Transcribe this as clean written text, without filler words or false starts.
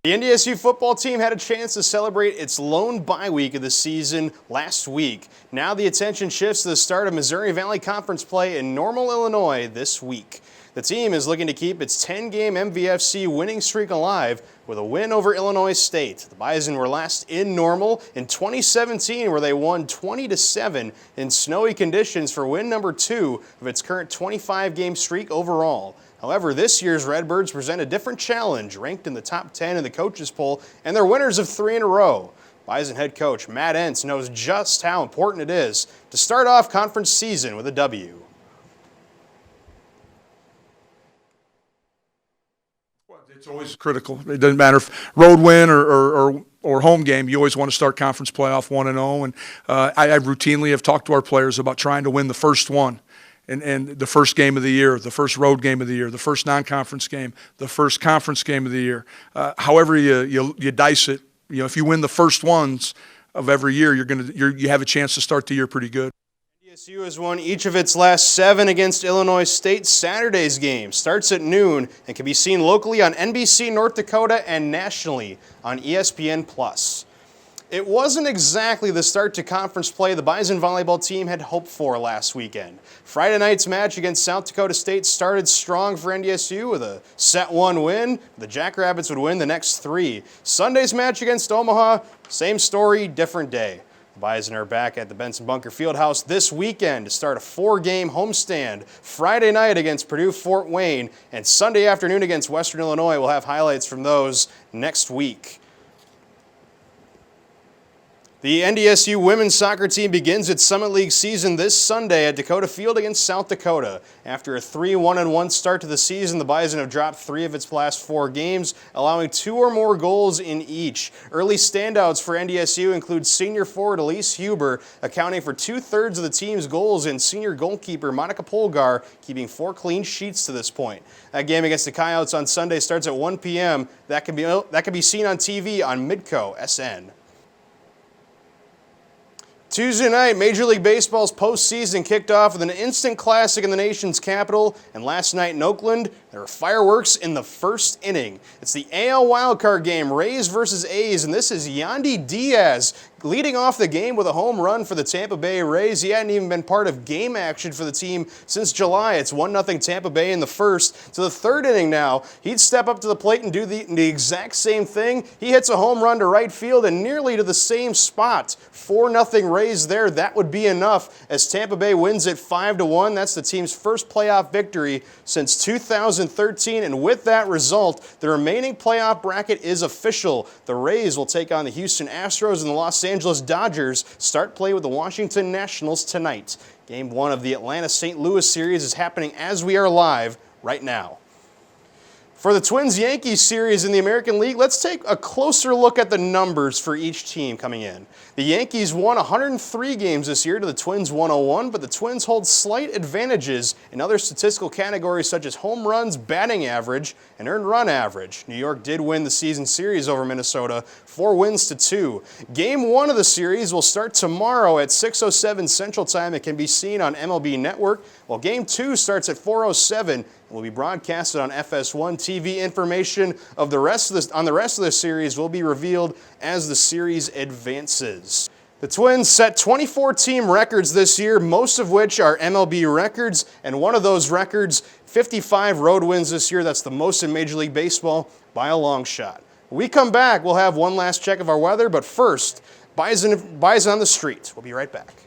The NDSU football team had a chance to celebrate its lone bye week of the season last week. Now the attention shifts to the start of Missouri Valley Conference play in Normal, Illinois this week. The team is looking to keep its 10-game MVFC winning streak alive with a win over Illinois State. The Bison were last in Normal in 2017, where they won 20-7 in snowy conditions for win number 2 of its current 25-game streak overall. However, this year's Redbirds present a different challenge, ranked in the top 10 in the coaches poll, and they're winners of 3 in a row. Bison head coach Matt Entz knows just how important it is to start off conference season with a W. It's always critical. It doesn't matter if road win or home game. You always want to start conference playoff 1-0. And I routinely have talked to our players about trying to win the first one. And the first game of the year, the first road game of the year, the first non-conference game, the first conference game of the year. However you dice it, if you win the first ones of every year, you have a chance to start the year pretty good. NDSU has won each of its last 7 against Illinois State. Saturday's game starts at noon and can be seen locally on NBC North Dakota and nationally on ESPN+. It wasn't exactly the start to conference play the Bison volleyball team had hoped for last weekend. Friday night's match against South Dakota State started strong for NDSU with a set 1 win. The Jackrabbits would win the next 3. Sunday's match against Omaha, same story, different day. The Bison are back at the Benson Bunker Fieldhouse this weekend to start a 4-game homestand. Friday night against Purdue Fort Wayne and Sunday afternoon against Western Illinois. We'll have highlights from those next week. The NDSU women's soccer team begins its Summit League season this Sunday at Dakota Field against South Dakota. After a 3-1-1 start to the season, the Bison have dropped 3 of its last 4 games, allowing 2 or more goals in each. Early standouts for NDSU include senior forward Elise Huber, accounting for 2/3 of the team's goals, and senior goalkeeper Monica Polgar, keeping 4 clean sheets to this point. That game against the Coyotes on Sunday starts at 1 p.m. That can be seen on TV on Midco SN. Tuesday night, Major League Baseball's postseason kicked off with an instant classic in the nation's capital, and last night in Oakland, there were fireworks in the first inning. It's the AL wildcard game, Rays versus A's, and this is Yandy Diaz leading off the game with a home run for the Tampa Bay Rays. He hadn't even been part of game action for the team since July. It's 1-0 Tampa Bay in the first. To the third inning now, he'd step up to the plate and do the exact same thing. He hits a home run to right field and nearly to the same spot. 4-0 Rays there. That would be enough as Tampa Bay wins it 5-1. That's the team's first playoff victory since 2013. And with that result, the remaining playoff bracket is official. The Rays will take on the Houston Astros, and the Los Angeles Dodgers start play with the Washington Nationals tonight. Game 1 of the Atlanta-St. Louis series is happening as we are live right now. For the Twins-Yankees series in the American League, let's take a closer look at the numbers for each team coming in. The Yankees won 103 games this year to the Twins 101, but the Twins hold slight advantages in other statistical categories such as home runs, batting average, and earned run average. New York did win the season series over Minnesota, 4-2. Game 1 of the series will start tomorrow at 6:07 Central Time. It can be seen on MLB Network, while Game 2 starts at 4:07 and will be broadcasted on FS1 TV. Information of the rest of the series will be revealed as the series advances. The Twins set 24 team records this year, most of which are MLB records, and one of those records, 55 road wins this year. That's the most in Major League Baseball by a long shot. When we come back, we'll have one last check of our weather, but first, Bison on the street. We'll be right back.